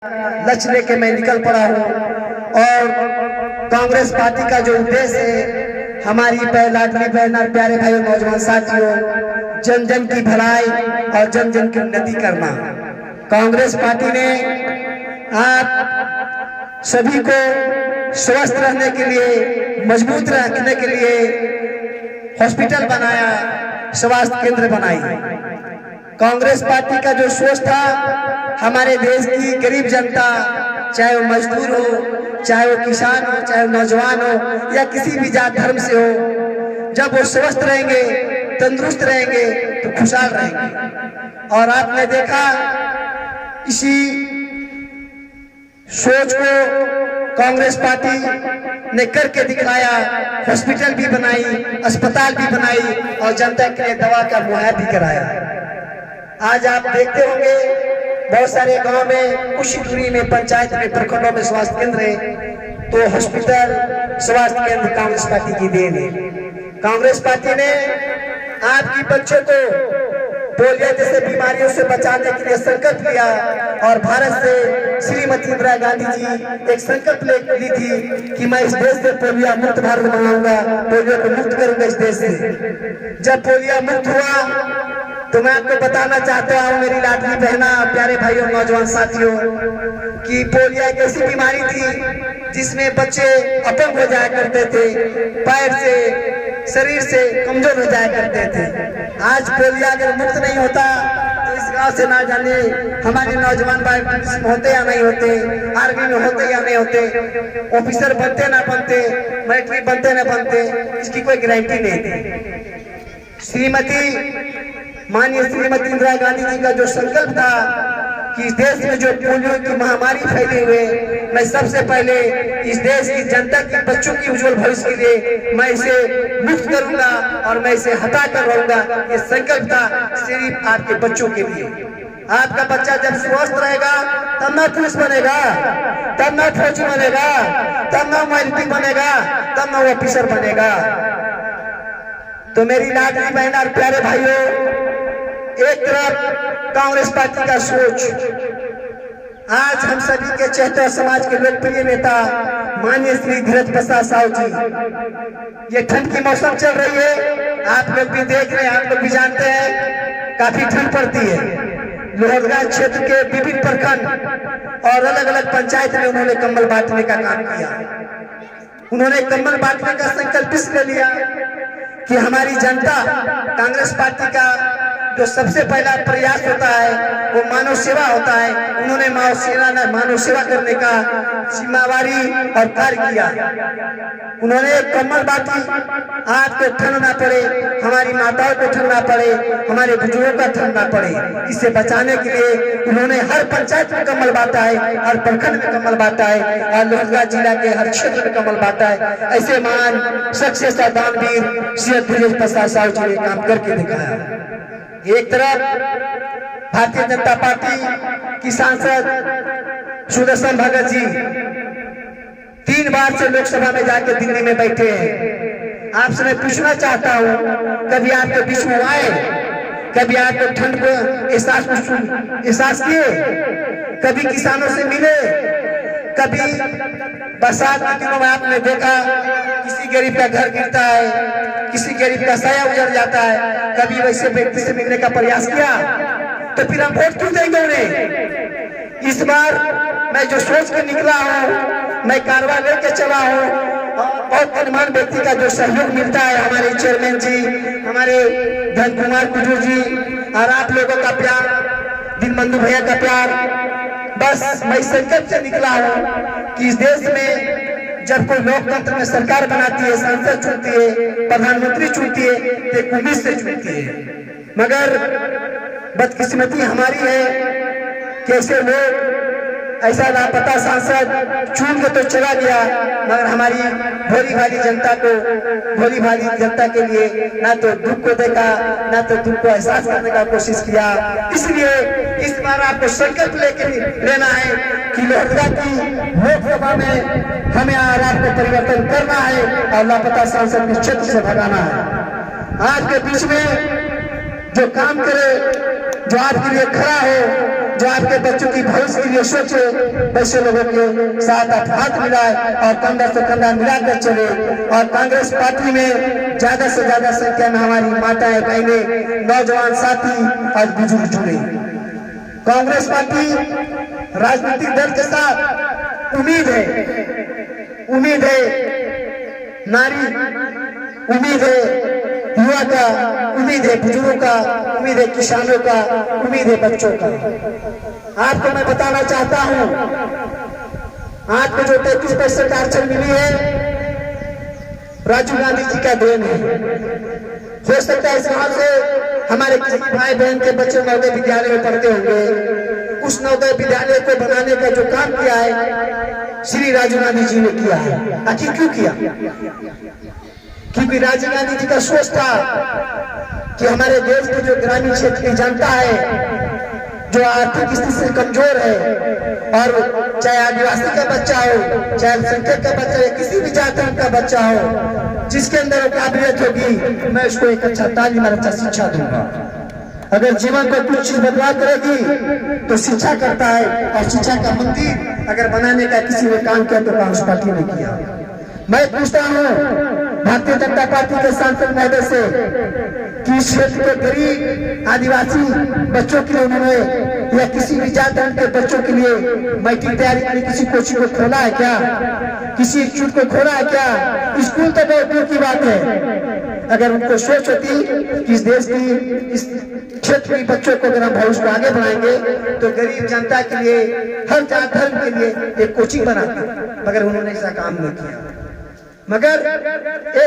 लक्ष्य लेके मैं निकल पड़ा हूँ। और कांग्रेस पार्टी का जो उद्देश्य है, हमारी लाडली बहन और प्यारे भाई और नौजवान साथियों, जन जन की भलाई और जन जन की उन्नति करना। कांग्रेस पार्टी ने आप सभी को स्वस्थ रहने के लिए, मजबूत रखने के लिए हॉस्पिटल बनाया, स्वास्थ्य केंद्र बनाई। कांग्रेस पार्टी का जो सोच था, हमारे देश की गरीब जनता, चाहे वो मजदूर हो, चाहे वो किसान हो, चाहे वो नौजवान हो या किसी भी जात धर्म से हो, जब वो स्वस्थ रहेंगे, तंदुरुस्त रहेंगे तो खुशहाल रहेंगे। और आपने देखा इसी सोच को कांग्रेस पार्टी ने करके दिखाया। हॉस्पिटल भी बनाई, अस्पताल भी बनाई और जनता के लिए दवा का मुहैया भी कराया। आज आप देखते होंगे बहुत सारे गांव में, कुछ दूरी में, पंचायत में, प्रखंडों में स्वास्थ्य केंद्र है, तो हॉस्पिटल, स्वास्थ्य केंद्र कांग्रेस पार्टी की देन है। कांग्रेस पार्टी ने आपकी बच्चों को पोलियो जैसे बीमारियों से बचाने के लिए संकल्प लिया और भारत से श्रीमती इंदिरा गांधी जी एक संकल्प ली थी कि मैं इस देश से पोलियो मुक्त भारत बनाऊंगा, पोलियो को मुक्त करूंगा इस देश से। जब पोलियो मुक्त हुआ तो मैं आपको बताना चाहता हूँ, मेरी लाडली बहना, प्यारे भाइयों, नौजवान साथियों, कि पोलियो एक ऐसी बीमारी थी जिसमें बच्चे अपंग हो जाया करते थे, पैर से, शरीर से कमजोर हो जाया करते थे। आज पोलियो अगर मुक्त नहीं होता तो इस गांव से ना जाने हमारे नौजवान भाई पुलिस में होते या नहीं होते, आर्मी में होते या नहीं होते, ऑफिसर बनते ना बनते, मिलिट्री बनते ना बनते, इसकी कोई गारंटी नहीं थी। माननीय श्रीमती इंदिरा गांधी जी का जो संकल्प था कि इस देश में जो पोलियो की महामारी फैली हुई, मैं सबसे पहले इस देश की जनता के बच्चों की उज्जवल भविष्य के लिए मैं इसे मुक्त करूंगा और मैं इसे हटा कर रहूंगा। ये संकल्प था सिर्फ आपके बच्चों के लिए। आपका बच्चा जब स्वस्थ रहेगा तब ना पुलिस बनेगा, तब ना फौजी बनेगा, तब ना मिलिट्री बनेगा, तब ना ऑफिसर बनेगा। तो मेरी लाडली बहन और प्यारे भाइयों, एक तरफ कांग्रेस पार्टी का सोच, आज हम सभी के चहेते समाज के लोकप्रिय नेता माननीय श्री धीरज प्रसाद साहू जी, ये ठंड की मौसम चल रही है, आप लोग भी देख रहे हैं, आप लोग भी जानते हैं काफी ठंड पड़ती है। लोहरदगा क्षेत्र के विभिन्न प्रखंड और अलग अलग पंचायत में उन्होंने कंबल बांटने का काम किया। उन्होंने कंबल बांटने का संकल्प इसलिए लिया कि हमारी जनता, कांग्रेस पार्टी का जो सबसे पहला प्रयास होता है वो मानव सेवा होता है। उन्होंने मानव सेवा करने का जिम्मेवारी और कार्य किया। उन्होंने कम्बल बांटी, आपको ठंड ना पड़े, हमारी माताओं को ठंड ना पड़े, हमारे बुजुर्गों का ठंड ना पड़े, इससे बचाने के लिए उन्होंने हर पंचायत में कम्बल बांटा है, हर प्रखंड में कम्बल बांटा है और लोहरदगा जिला के हर क्षेत्र में कम्बल बांटा है। ऐसे महान शख्सियत दानवीर श्री धीरज प्रसाद साहू जी ने काम करके दिखाया। एक तरफ भारतीय जनता पार्टी की सांसद सुदर्शन भगत जी 3 बार से लोकसभा में जाकर दिल्ली में बैठे हैं। आपसे मैं पूछना चाहता हूं, कभी आपके बीच में आए, कभी आपको ठंड को एहसास किए, कभी किसानों से मिले, कभी बरसात के दिनों में आपने देखा किसी गरीब का घर गिरता है, किसी गरीब का साया उजड़ जाता है, कभी वैसे व्यक्ति से मिलने का प्रयास किया? तो फिर हम वोट क्यों देंगे उन्हें? इस बार मैं जो सोच के निकला हूँ, मैं कारवा लेके चला हूँ और बहुत गणमान्य व्यक्ति का जो सहयोग मिलता है, हमारे चेयरमैन जी, हमारे धन कुमार कुजूर जी और आप लोगों का प्यार, दीनबंधु भैया का प्यार, बस मैं संकल्प से निकला हूँ कि इस देश में जब कोई लोकतंत्र में सरकार बनाती है, सांसद चुनती है, प्रधानमंत्री चुनती है, तो उम्मीद से चुनती है। मगर बदकिस्मती हमारी है कि ऐसे लोग, ऐसा लापता सांसद चुन के तो चला गया, मगर हमारी भोली भाली जनता को, भोली भाली जनता के लिए ना तो दुख को देखा, ना तो दुख को एहसास करने का कोशिश किया। इसलिए इस बार आपको संकल्प लेना है कि लोहरदगा की लोकसभा में हमें आराम को परिवर्तन करना है और लापता सांसद को क्षेत्र से भगाना है। आज के बीच में जो काम करे, जो आपके लिए खड़ा हो, जो आपके बच्चों की भविष्य के लिए सोचे, वैसे लोगों के साथ आप हाथ मिलाए और कंधा से कंधा मिलाकर चले। और कांग्रेस पार्टी में ज्यादा से ज्यादा संख्या में हमारी माताएं, बहनें, नौजवान साथी और बुजुर्ग जुड़े। कांग्रेस पार्टी राजनीतिक दल के साथ उम्मीद है नारी, उम्मीद है युवा का, उम्मीद है बुजुर्गों का, उम्मीद है किसानों का, उम्मीद है बच्चों का। आपको मैं बताना चाहता हूं, आपको जो 33% आरक्षण मिली है, राजीव गांधी जी का देन है। हो सकता है इस गांव से हमारे किसी भाई बहन के बच्चे नवोदय विद्यालय में पढ़ते होंगे। उस नवोदय विद्यालय को बनाने का जो काम किया है श्री राजीव गांधी जी ने किया है। आखिर क्यों किया? क्योंकि राजीव गांधी जी का सोच था कि हमारे देश के जो ग्रामीण क्षेत्र की जनता है, जो आर्थिक स्थिति से कमजोर है, और चाहे आदिवासी का बच्चा हो, चाहे अल्पसंख्यक का बच्चा या किसी भी जाति का बच्चा हो, जिसके अंदर वो काबिलियत होगी, मैं उसको एक अच्छा तालीम और अच्छा शिक्षा दूंगा। अगर जीवन को कुछ चीज बर्बाद करेगी तो शिक्षा करता है, और शिक्षा का मंदिर अगर बनाने का किसी ने काम किया तो कांग्रेस पार्टी ने किया। मैं पूछता हूँ भारतीय जनता पार्टी के सांसद महोदय से कि इस क्षेत्र के गरीब आदिवासी बच्चों के लिए उन्होंने या किसी भी जाति के बच्चों के लिए मैट्रिक तैयारी के लिए किसी कोचिंग को खोला है क्या? किसी इंस्टीट्यूट को खोला है क्या? स्कूल तो बहुत दूर की बात है। अगर उनको सोच होती कि इस देश की, इस क्षेत्र के बच्चों को अगर हम भविष्य को आगे बढ़ाएंगे तो गरीब जनता के लिए, हर जाति धर्म के लिए एक कोचिंग बनाते, मगर उन्होंने ऐसा काम नहीं किया। मगर